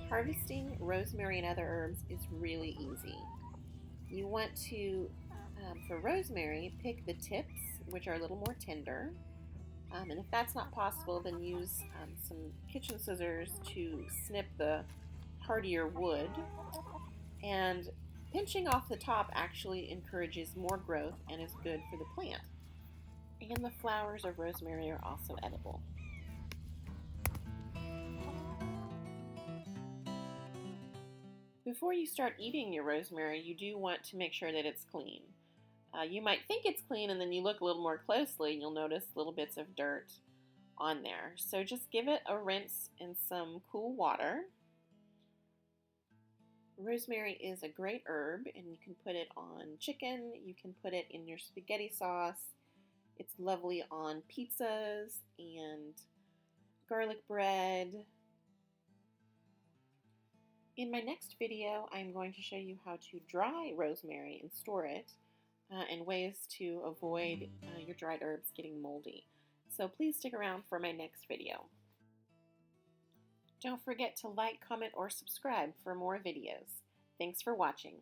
Harvesting rosemary and other herbs is really easy. You want to, for rosemary, pick the tips, which are a little more tender. And if that's not possible, then use some kitchen scissors to snip the hardier wood. And pinching off the top actually encourages more growth and is good for the plant. And the flowers of rosemary are also edible. Before you start eating your rosemary, you do want to make sure that it's clean. You might think it's clean, and then you look a little more closely and you'll notice little bits of dirt on there. So just give it a rinse in some cool water. Rosemary is a great herb, and you can put it on chicken, you can put it in your spaghetti sauce. It's lovely on pizzas and garlic bread. In my next video, I'm going to show you how to dry rosemary and store it, and ways to avoid your dried herbs getting moldy. So please stick around for my next video. Don't forget to like, comment, or subscribe for more videos. Thanks for watching.